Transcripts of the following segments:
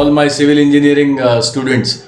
all my civil engineering students.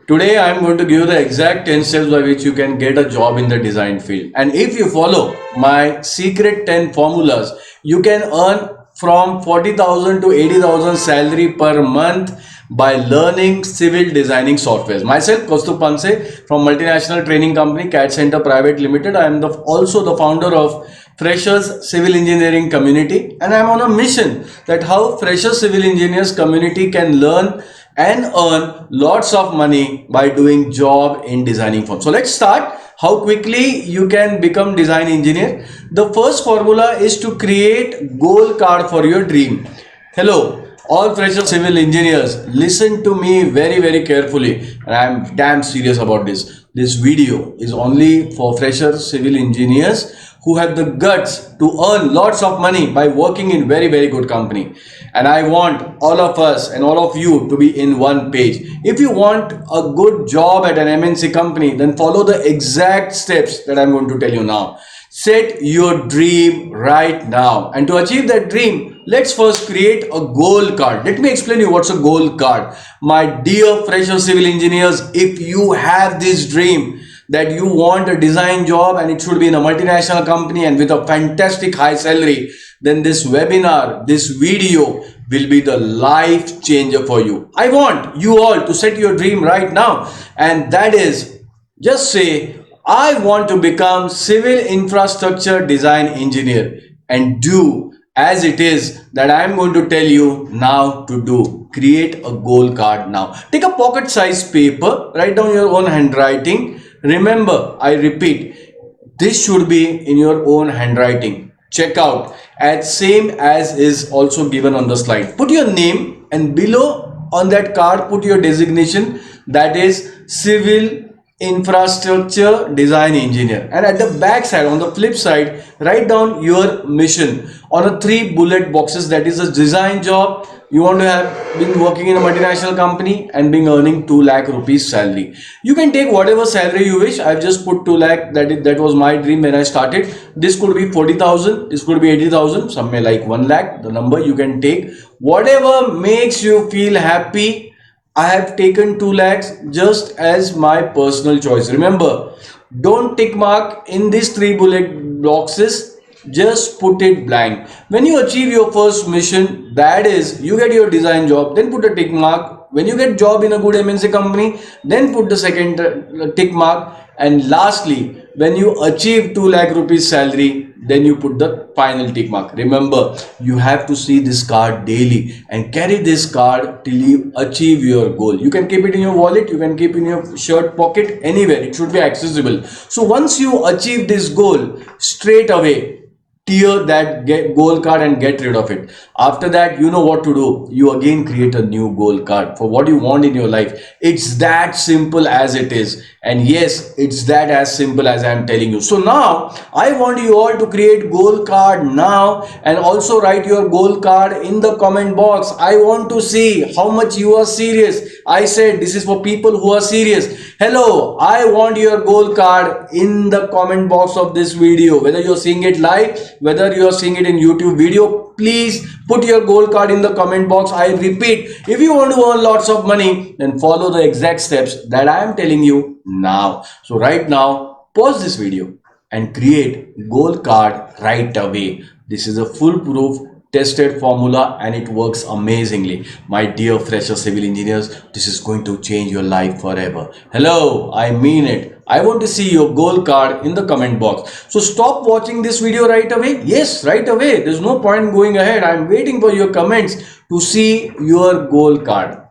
Today I am going to give you the exact 10 steps by which you can get a job in the design field. And if you follow my secret 10 formulas, you can earn from 40,000 to 80,000 salary per month by learning civil designing softwares. Myself, Kaustubh Panse from multinational training company CAD Center Private Limited. I am also the founder of Freshers Civil Engineering Community, and I am on a mission that how Freshers Civil Engineers community can learn and earn lots of money by doing job in designing firms. So let's start how quickly you can become design engineer. The first formula is to create goal card for your dream. Hello, all fresher civil engineers, listen to me very carefully, and I am damn serious about this. This video is only for fresher civil engineers who have the guts to earn lots of money by working in very good company. And I want all of us and all of you to be in one page. If you want a good job at an MNC company, then follow the exact steps that I'm going to tell you now. Set your dream right now, and to achieve that dream, let's first create a goal card. Let me explain you what's a goal card. My dear fresher civil engineers, if you have this dream that you want a design job and it should be in a multinational company and with a fantastic high salary, then this webinar, this video will be the life changer for you. I want you all to set your dream right now, and that is, just say, I want to become civil infrastructure design engineer, and do as it is that I am going to tell you now to do. Create a goal card now. Take a pocket size paper, write down your own handwriting. Remember, I repeat, this should be in your own handwriting. Check out as same as is also given on the slide. Put your name, and below on that card put your designation, that is civil infrastructure design engineer, and at the back side on the flip side write down your mission on a 3 bullet boxes, that is a design job. You want to have been working in a multinational company and being earning 2 lakh rupees salary. You can take whatever salary you wish. I've just put 2 lakh. That was my dream when I started. This could be 40,000. This could be 80,000. Some may like 1 lakh. The number you can take. Whatever makes you feel happy. I have taken 2 lakhs just as my personal choice. Remember, don't tick mark in these 3 bullet boxes. Just put it blank. When you achieve your first mission, that is, you get your design job, then put a tick mark. When you get job in a good MNC company, then put the second tick mark. And lastly, when you achieve 2 lakh rupees salary, then you put the final tick mark. Remember, you have to see this card daily and carry this card till you achieve your goal. You can keep it in your wallet, you can keep in your shirt pocket, anywhere. It should be accessible. So once you achieve this goal, straight away tear that goal card and get rid of it. After that, you know what to do. You again create a new goal card for what you want in your life. It's that simple as it is. And yes, it's that as simple as I'm telling you. So now I want you all to create goal card now, and also write your goal card in the comment box. I want to see how much you are serious. I said this is for people who are serious. Hello, I want your goal card in the comment box of this video. Whether you're seeing it live, whether you are seeing it in YouTube video, please put your goal card in the comment box. I repeat, if you want to earn lots of money, then follow the exact steps that I am telling you now. So right now, pause this video and create goal card right away. This is a foolproof tested formula and it works amazingly. My dear fresher civil engineers, this is going to change your life forever. Hello, I mean it. I want to see your goal card in the comment box. So stop watching this video right away. Yes, right away. There's no point going ahead. I'm waiting for your comments to see your goal card.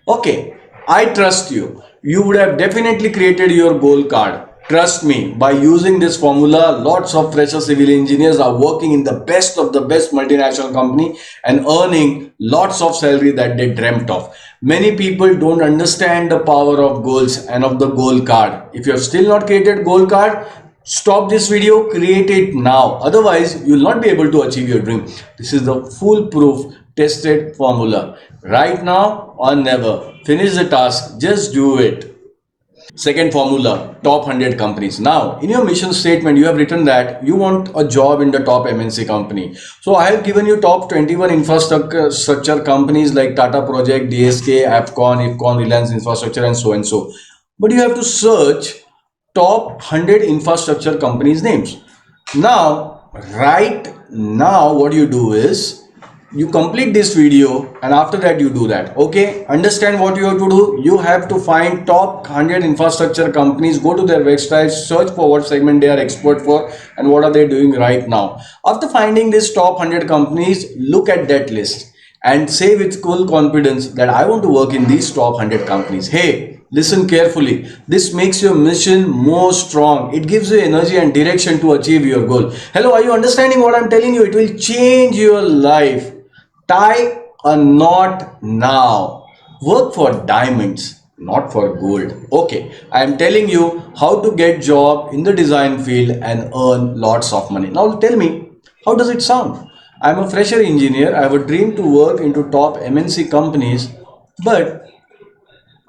Okay, I trust you. You would have definitely created your goal card. Trust me, by using this formula, lots of fresher civil engineers are working in the best of the best multinational company and earning lots of salary that they dreamt of. Many people don't understand the power of goals and of the goal card. If you have still not created goal card, stop this video, create it now. Otherwise, you will not be able to achieve your dream. This is the foolproof tested formula. Right now or never. Finish the task. Just do it. Second formula, top 100 companies. Now, in your mission statement, you have written that you want a job in the top MNC company. So, I have given you top 21 infrastructure companies like Tata Project, DSK, Afcon, Ifcon, Reliance Infrastructure, and so and so. But you have to search top 100 infrastructure companies' names. Now, right now, what you do is you complete this video and after that you do that. Okay, understand what you have to do. You have to find top 100 infrastructure companies, go to their website, search for what segment they are expert for and what are they doing right now. After finding this top 100 companies, look at that list and say with full confidence that I want to work in these top 100 companies. Hey, listen carefully. This makes your mission more strong. It gives you energy and direction to achieve your goal. Hello, are you understanding what I'm telling you? It will change your life. Tie a knot now. Work for diamonds, not for gold. Okay, I am telling you how to get job in the design field and earn lots of money. Now tell me, how does it sound? I am a fresher engineer. I have a dream to work into top MNC companies, but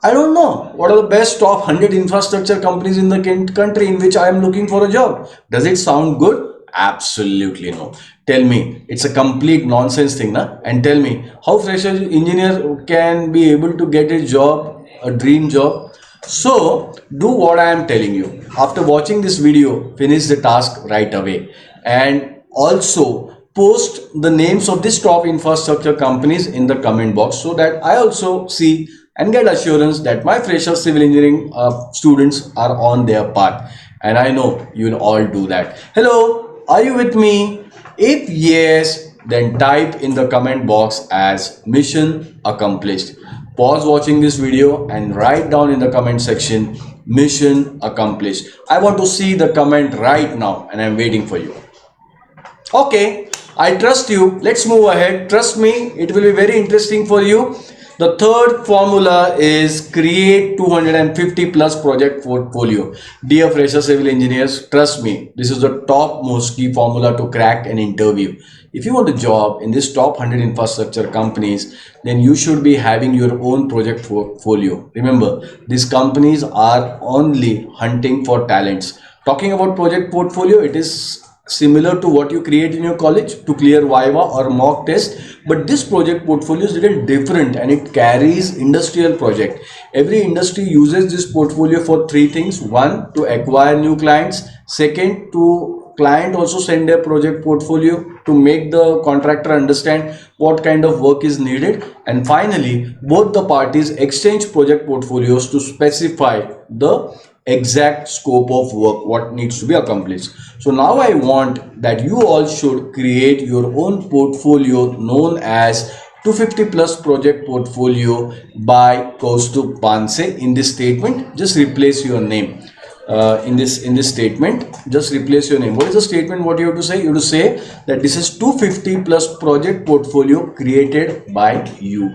I don't know what are the best top 100 infrastructure companies in the country in which I am looking for a job. Does it sound good? Absolutely no. Tell me, it's a complete nonsense thing, na? And tell me, how fresher engineer can be able to get a job, a dream job? So, do what I am telling you. After watching this video, finish the task right away. And also, post the names of these top infrastructure companies in the comment box so that I also see and get assurance that my fresher civil engineering students are on their path. And I know you will all do that. Hello, are you with me? If yes, then type in the comment box as mission accomplished. Pause watching this video and write down in the comment section mission accomplished. I want to see the comment right now and I'm waiting for you. Okay, I trust you. Let's move ahead. Trust me, it will be very interesting for you. The third formula is create 250 plus project portfolio. Dear fresher civil engineers, trust me, this is the topmost key formula to crack an interview. If you want a job in this top 100 infrastructure companies, then you should be having your own project portfolio. Remember, these companies are only hunting for talents. Talking about project portfolio, it is similar to what you create in your college to clear Viva or mock test, but this project portfolio is a little different and it carries industrial project. Every industry uses this portfolio for three things. One, to acquire new clients. Second, to client also send their project portfolio to make the contractor understand what kind of work is needed. And finally, both the parties exchange project portfolios to specify the exact scope of work, what needs to be accomplished. So now I want that you all should create your own portfolio known as 250 plus project portfolio by Kaustubh Panse. In this statement, just replace your name. In this statement, just replace your name. What is the statement? What you have to say? You have to say that this is 250 plus project portfolio created by you.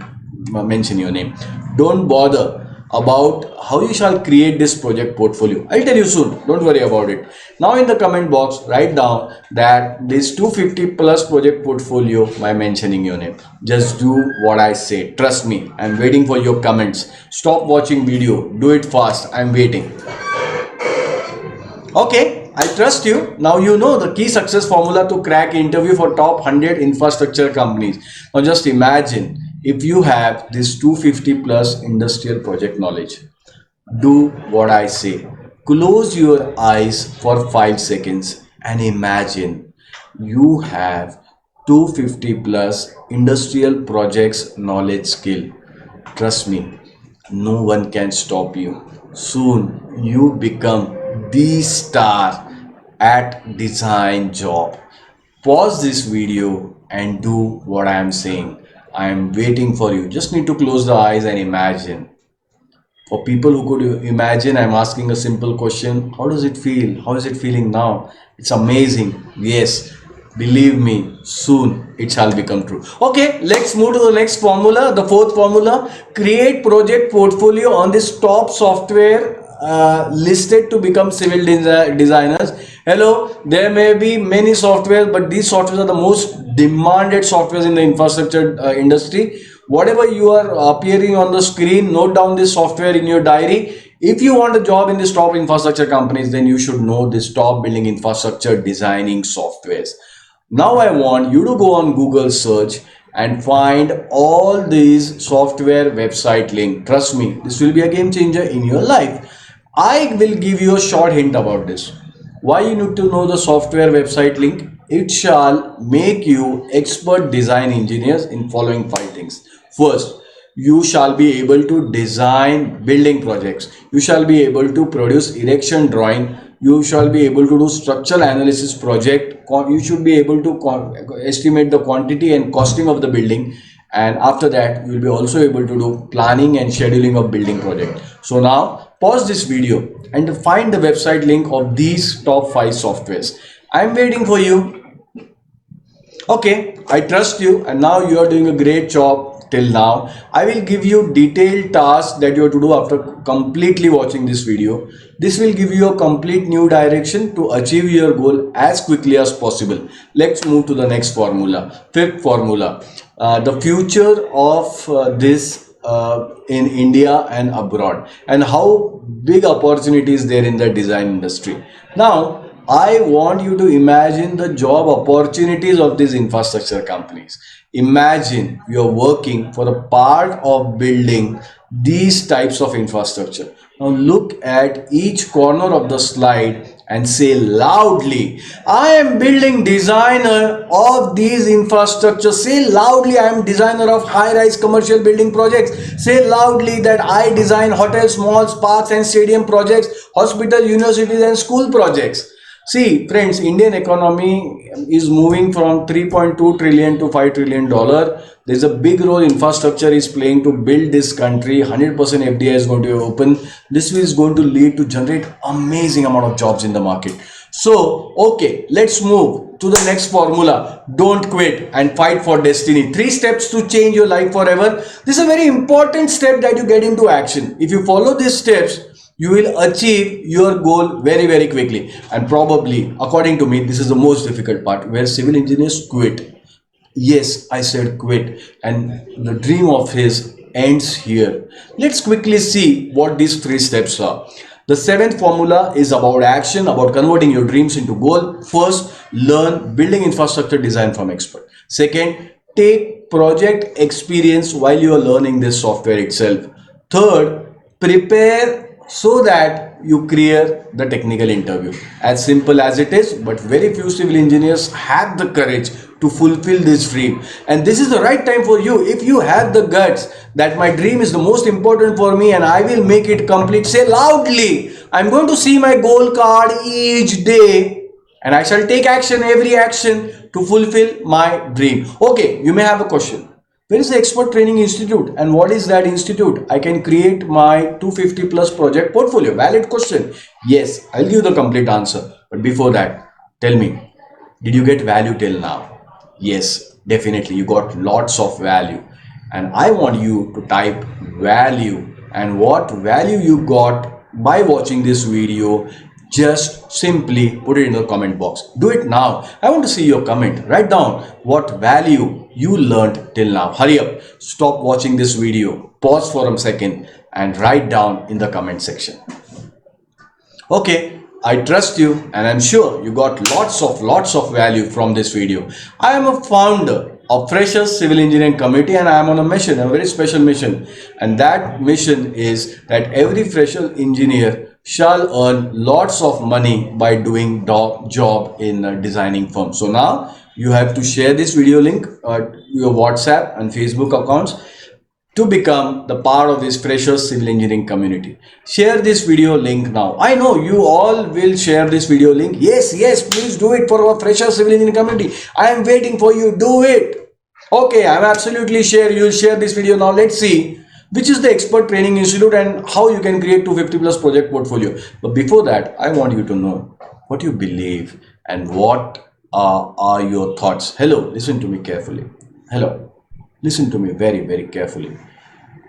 Mention your name. Don't bother about how you shall create this project portfolio. I'll tell you soon. Don't worry about it. Now in the comment box, write down that this 250 plus project portfolio by mentioning your name. Just do what I say. Trust me. I'm waiting for your comments. Stop watching video. Do it fast. I'm waiting. Okay, I trust you. Now you know the key success formula to crack interview for top 100 infrastructure companies. Now just imagine if you have this 250 plus industrial project knowledge. Do what I say. Close your eyes for 5 seconds and imagine you have 250 plus industrial projects knowledge skill. Trust me, no one can stop you. Soon you become the star at design job. Pause this video and do what I am saying. I am waiting for you. Just need to close the eyes and imagine. For people who could imagine, I'm asking a simple question. How does it feel? How is it feeling now? It's amazing. Yes, believe me, soon it shall become true. Okay, let's move to the next formula. The fourth formula, create project portfolio on this top software listed to become civil designers. Hello, there may be many softwares, but these softwares are the most demanded softwares in the infrastructure industry. Whatever you are appearing on the screen, note down this software in your diary. If you want a job in these top infrastructure companies, then you should know this top building infrastructure designing softwares. Now I want you to go on Google search and find all these software website link. Trust me, this will be a game changer in your life. I will give you a short hint about this. Why you need to know the software website link? It shall make you expert design engineers in following five things. First, you shall be able to design building projects. You shall be able to produce erection drawing. You shall be able to do structural analysis project. You should be able to estimate the quantity and costing of the building, and after that you will be also able to do planning and scheduling of building project. So now pause this video and find the website link of these top 5 softwares. I am waiting for you. Okay, I trust you, and now you are doing a great job till now. I will give you detailed tasks that you have to do after completely watching this video. This will give you a complete new direction to achieve your goal as quickly as possible. Let's move to the next formula. Fifth formula, the future of this in India and abroad, and how big opportunities there in the design industry. Now I want you to imagine the job opportunities of these infrastructure companies. Imagine you are working for a part of building these types of infrastructure. Now look at each corner of the slide and say loudly, I am building designer of these infrastructure. Say loudly, I am designer of high-rise commercial building projects. Say loudly that I design hotels, malls, parks and stadium projects, hospital, universities and school projects. See, friends, Indian economy is moving from 3.2 trillion to $5 trillion. There's a big role infrastructure is playing to build this country. 100% FDI is going to open. This is going to lead to generate amazing amount of jobs in the market. So, okay, let's move to the next formula. Don't quit and fight for destiny. 3 steps to change your life forever. This is a very important step that you get into action. If you follow these steps, you will achieve your goal very quickly. And probably, according to me, this is the most difficult part where civil engineers quit. Yes, I said quit, and the dream of his ends here. Let's quickly see what these 3 steps are. The 7th formula is about action, about converting your dreams into goal. First, learn building infrastructure design from expert. Second, take project experience while you are learning this software itself. Third, prepare so that you clear the technical interview. As simple as it is, but very few civil engineers have the courage to fulfill this dream. And this is the right time for you. If you have the guts that my dream is the most important for me and I will make it complete, say loudly, I'm going to see my goal card each day and I shall take action, every action to fulfill my dream. Okay, you may have a question. Where is the Expert Training Institute and what is that institute? I can create my 250 plus project portfolio. Valid question. Yes, I'll give the complete answer. But before that, tell me, did you get value till now? Yes, definitely. You got lots of value. And I want you to type value and what value you got by watching this video. Just simply put it in the comment box. Do it now. I want to see your comment. Write down what value you learned till now. Hurry up. Stop watching this video. Pause for a second and write down in the comment section. Okay, I trust you and I'm sure you got lots of value from this video. I am a founder of Freshers Civil Engineering Committee and I am on a mission, a very special mission. And that mission is that every fresher engineer shall earn lots of money by doing job in a designing firm. So now you have to share this video link your WhatsApp and Facebook accounts to become the part of this Freshers Civil Engineering community. Share this video link now. I know you all will share this video link. Yes, please do it for our Freshers Civil Engineering community. I am waiting for you. Do it. Okay, I'm absolutely sure you'll share this video now. Let's see which is the Expert Training Institute and how you can create 250 plus project portfolio. But before that, I want you to know what you believe and what are your thoughts. Hello, listen to me carefully. Hello, listen to me very carefully.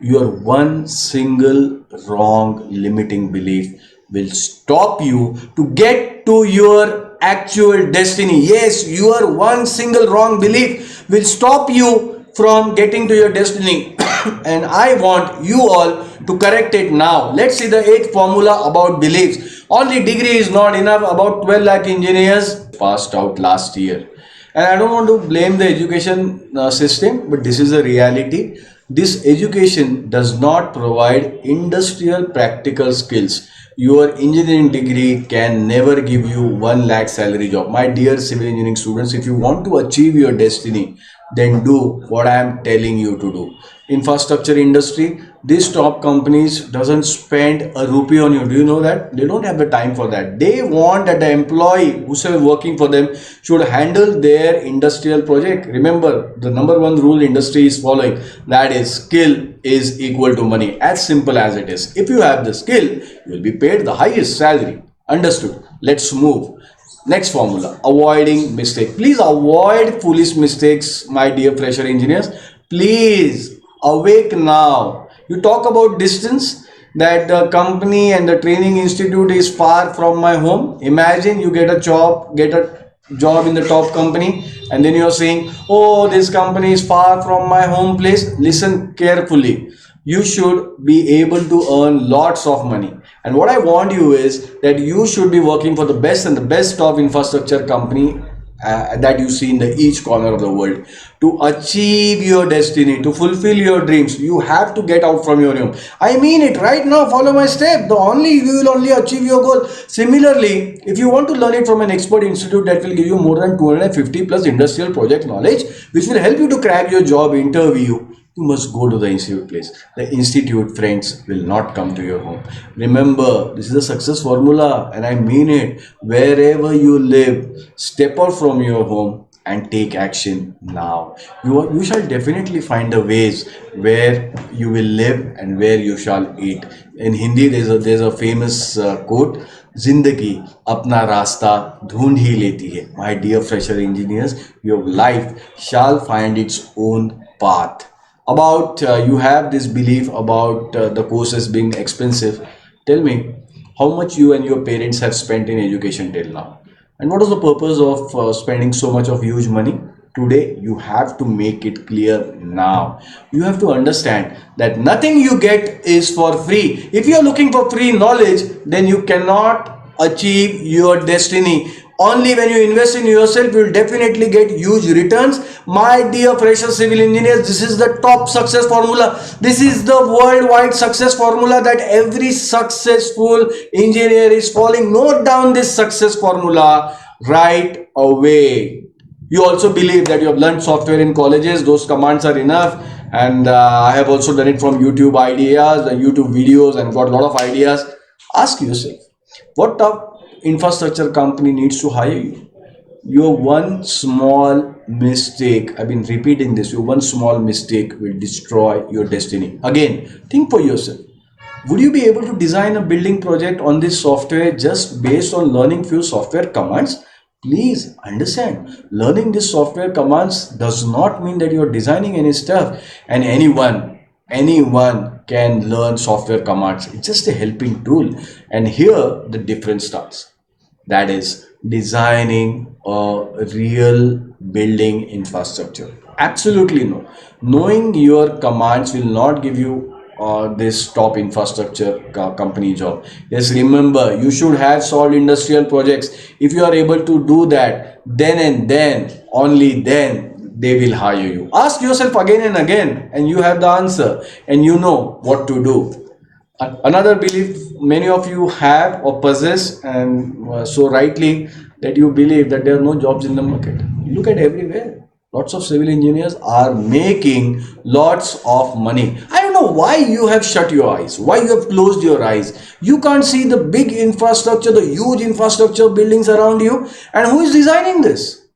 Your one single wrong limiting belief will stop you to get to your actual destiny. Yes, your one single wrong belief will stop you from getting to your destiny. And I want you all to correct it now. Let's see the eighth formula about beliefs. Only degree is not enough. About 12 lakh engineers passed out last year. And I don't want to blame the education system, but this is a reality. This education does not provide industrial practical skills. Your engineering degree can never give you 1 lakh salary job. My dear civil engineering students, if you want to achieve your destiny, then do what I am telling you to do. Infrastructure industry, these top companies doesn't spend a rupee on you. Do you know that? They don't have the time for that. They want that the employee who's working for them should handle their industrial project. Remember, the number one rule industry is following, that is skill is equal to money. As simple as it is. If you have the skill, you will be paid the highest salary. Understood? Let's move. Next formula, avoiding mistake. Please avoid foolish mistakes, my dear fresher engineers. Please awake now. You talk about distance, that the company and the training institute is far from my home. Imagine you get a job in the top company, and then you're saying, oh, this company is far from my home place. Listen carefully. You should be able to earn lots of money. And what I want you is that you should be working for the best and the best top infrastructure company that you see in each corner of the world. To achieve your destiny, to fulfill your dreams, you have to get out from your home. I mean it right now. Follow my step. You will only achieve your goal. Similarly, if you want to learn it from an expert institute that will give you more than 250 plus industrial project knowledge, which will help you to crack your job interview, you must go to the institute place. The institute, friends, will not come to your home. Remember, this is a success formula, and I mean it. Wherever you live, step out from your home and take action now. You shall definitely find the ways where you will live and where you shall eat. In Hindi, there's a famous quote, जिंदगी अपना रास्ता ढूंढ ही लेती है. My dear fresher engineers, your life shall find its own path. About you have this belief about the courses being expensive. Tell me how much you and your parents have spent in education till now, and what is the purpose of spending so much of huge money. Today you have to make it clear now. You have to understand that nothing you get is for free. If you are looking for free knowledge, then you cannot achieve your destiny. Only when you invest in yourself, you will definitely get huge returns. My dear fresher civil engineers, this is the top success formula. This is the worldwide success formula that every successful engineer is following. Note down this success formula right away. You also believe that you have learned software in colleges. Those commands are enough. And I have also done it from YouTube ideas and YouTube videos and got a lot of ideas. Ask yourself, what top infrastructure company needs to hire you? Your one small mistake, I've been repeating this, your one small mistake will destroy your destiny. Again, think for yourself. Would you be able to design a building project on this software just based on learning few software commands? Please understand, learning this software commands does not mean that you're designing any stuff, and anyone can learn software commands. It's just a helping tool. And here the difference starts. That is designing a real building infrastructure. Absolutely no. Knowing your commands will not give you this top infrastructure company job. Yes, remember, you should have solved industrial projects. If you are able to do that, then and then, only then, they will hire you. Ask yourself again and again, and you have the answer, and you know what to do. Another belief many of you have or possess, and so rightly, that you believe that there are no jobs in the market. Look at everywhere. Lots of civil engineers are making lots of money. I don't know why you have shut your eyes, why you have closed your eyes. You can't see the big infrastructure, the huge infrastructure buildings around you. And who is designing this?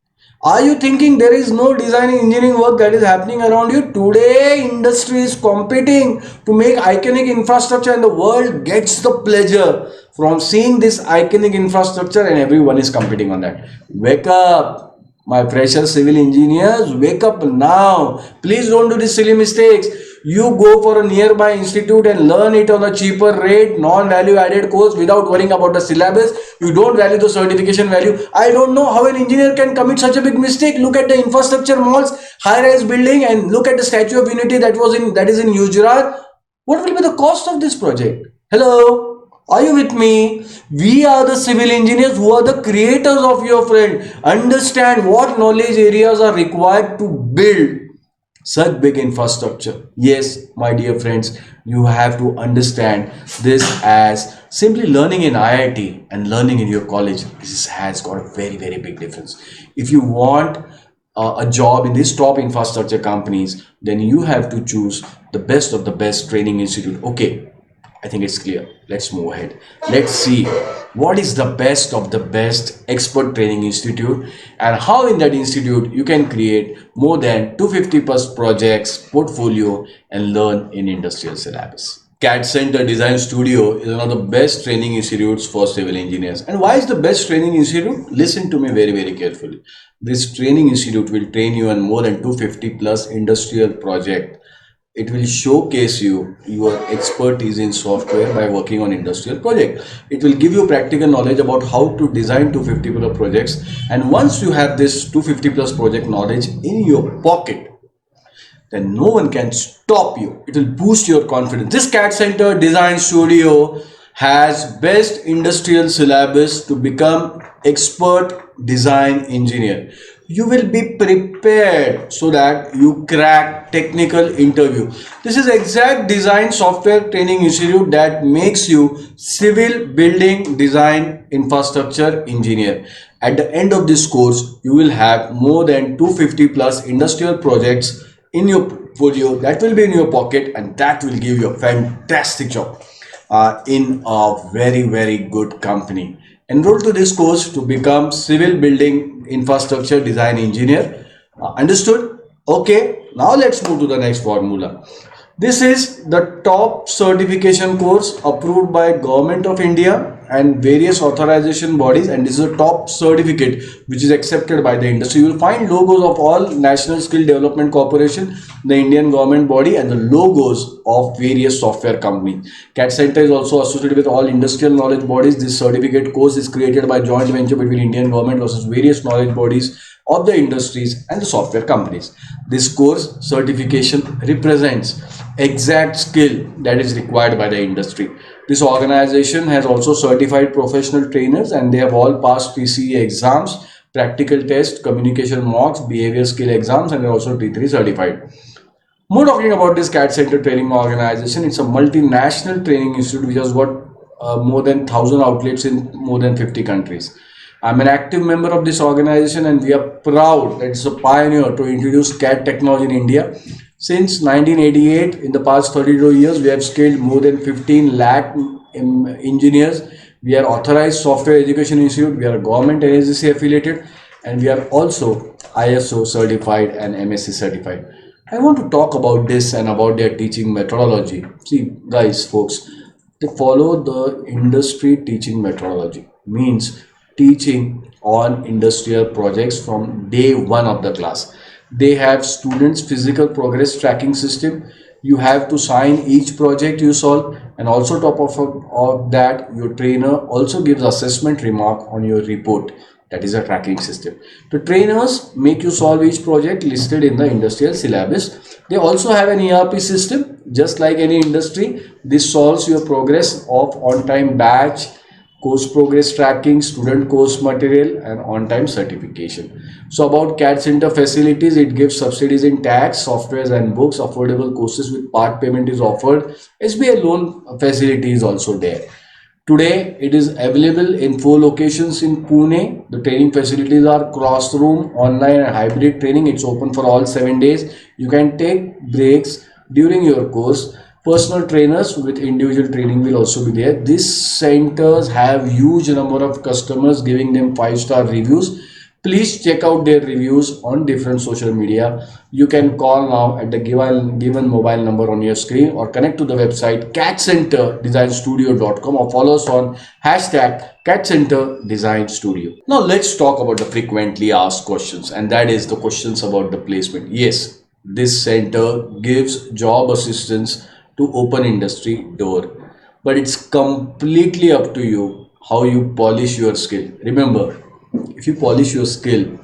Are you thinking there is no designing engineering work that is happening around you? Today, industry is competing to make iconic infrastructure, and the world gets the pleasure from seeing this iconic infrastructure, and everyone is competing on that. Wake up, my precious civil engineers, wake up now. Please don't do these silly mistakes. You go for a nearby institute and learn it on a cheaper rate, non-value added course without worrying about the syllabus. You don't value the certification value. I don't know how an engineer can commit such a big mistake. Look at the infrastructure malls, high-rise building, and look at the Statue of Unity that is in Gujarat. What will be the cost of this project? Hello, are you with me? We are the civil engineers who are the creators of your friend. Understand what knowledge areas are required to build such big infrastructure. Yes, my dear friends, you have to understand this as simply learning in IIT and learning in your college. This has got a very, very big difference. If you want a job in these top infrastructure companies, then you have to choose the best of the best training institute. Okay, I think it's clear. Let's move ahead. Let's see what is the best of the best expert training institute and how in that institute you can create more than 250 plus projects, portfolio and learn in industrial syllabus. CAD Center Design Studio is one of the best training institutes for civil engineers. And why is the best training institute? Listen to me very, very carefully. This training institute will train you on more than 250 plus industrial project. It will showcase you your expertise in software by working on industrial project. It will give you practical knowledge about how to design 250 plus projects. And once you have this 250 plus project knowledge in your pocket, then no one can stop you. It will boost your confidence. This CAD Center Design Studio has best industrial syllabus to become expert design engineer. You will be prepared so that you crack technical interview. This is exact design software training institute that makes you civil building design infrastructure engineer. At the end of this course, you will have more than 250 plus industrial projects in your portfolio that will be in your pocket, and that will give you a fantastic job in a very, very good company. Enroll to this course to become civil building infrastructure design engineer. Understood? Okay, now let's move to the next formula. This is the top certification course approved by Government of India and various authorization bodies, and this is a top certificate which is accepted by the industry. You will find logos of all National Skill Development Corporation, the Indian government body, and the logos of various software companies. CAD Center is also associated with all industrial knowledge bodies. This certificate course is created by joint venture between Indian government versus various knowledge bodies of the industries and the software companies. This course certification represents exact skill that is required by the industry. This organization has also certified professional trainers, and they have all passed PCE exams, practical tests, communication mocks, behavior skill exams, and are also T3 certified. More talking about this CAD Center training organization, it's a multinational training institute which has got more than 1,000 outlets in more than 50 countries. I'm an active member of this organization, and we are proud that it's a pioneer to introduce CAD technology in India. Since 1988, in the past 32 years, we have scaled more than 15 lakh engineers. We are authorized software education institute. We are a government NSDC affiliated, and we are also ISO certified and MSc certified. I want to talk about this and about their teaching methodology. See, guys, folks, they follow the industry teaching methodology, means teaching on industrial projects from day one of the class. They have students physical progress tracking system. You have to sign each project you solve, and also top of that, your trainer also gives assessment remark on your report. That is a tracking system. The trainers make you solve each project listed in the industrial syllabus. They also have an ERP system, just like any industry. This solves your progress of on-time batch, course progress tracking, student course material, and on-time certification. So about CAD Center facilities, it gives subsidies in tax, softwares and books, affordable courses with part payment is offered. SBI loan facility is also there. Today, it is available in 4 locations in Pune. The training facilities are classroom, online and hybrid training. It's open for all 7 days. You can take breaks during your course. Personal trainers with individual training will also be there. These centers have huge number of customers giving them 5-star reviews. Please check out their reviews on different social media. You can call now at the given mobile number on your screen, or connect to the website cadcenterdesignstudio.com, or follow us on hashtag cadcenterdesignstudio. Now let's talk about the frequently asked questions, and that is the questions about the placement. Yes, This center gives job assistance to open industry door. But it's completely up to you how you polish your skill. Remember, if you polish your skill,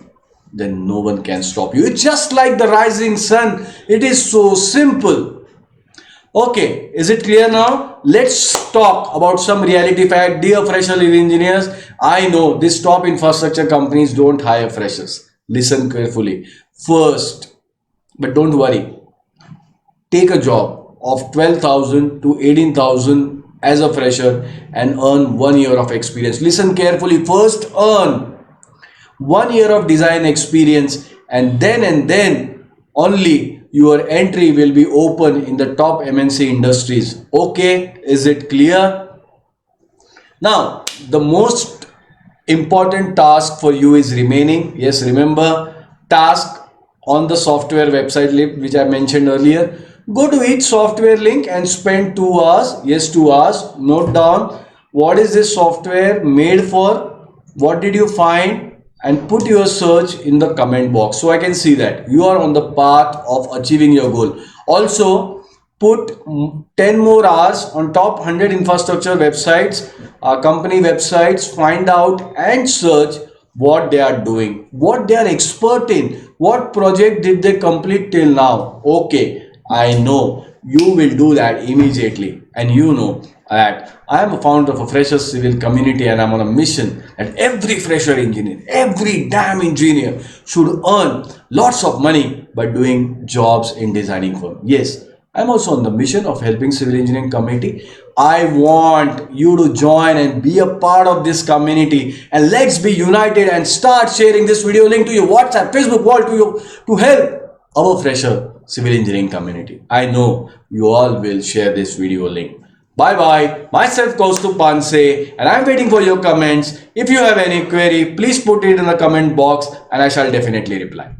then no one can stop you. It's just like the rising sun. It is so simple. Okay, is it clear now? Let's talk about some reality fact. Dear fresher engineers, I know these top infrastructure companies don't hire freshers. Listen carefully. First, but don't worry, take a job of 12,000 to 18,000 as a fresher and earn 1 year of experience. Listen carefully. First, earn 1 year of design experience, and then only your entry will be open in the top MNC industries. Okay, is it clear? Now, the most important task for you is remaining. Yes, remember, task on the software website link which I mentioned earlier. Go to each software link and spend 2 hours. Yes, 2 hours. Note down what is this software made for, what did you find, and put your search in the comment box so I can see that you are on the path of achieving your goal. Also, put 10 more hours on top 100 infrastructure websites, company websites, find out and search what they are doing, what they are expert in, what project did they complete till now. Okay, I know you will do that immediately, and you know that I am a founder of a freshers civil community, and I'm on a mission that every fresher engineer, every damn engineer should earn lots of money by doing jobs in designing firm. Yes, I'm also on the mission of helping civil engineering community. I want you to join and be a part of this community, and let's be united and start sharing this video link to your WhatsApp, Facebook wall to help our fresher civil engineering community. I know you all will share this video link. Bye bye. Myself Kaustup Panse, and I'm waiting for your comments. If you have any query, please put it in the comment box and I shall definitely reply.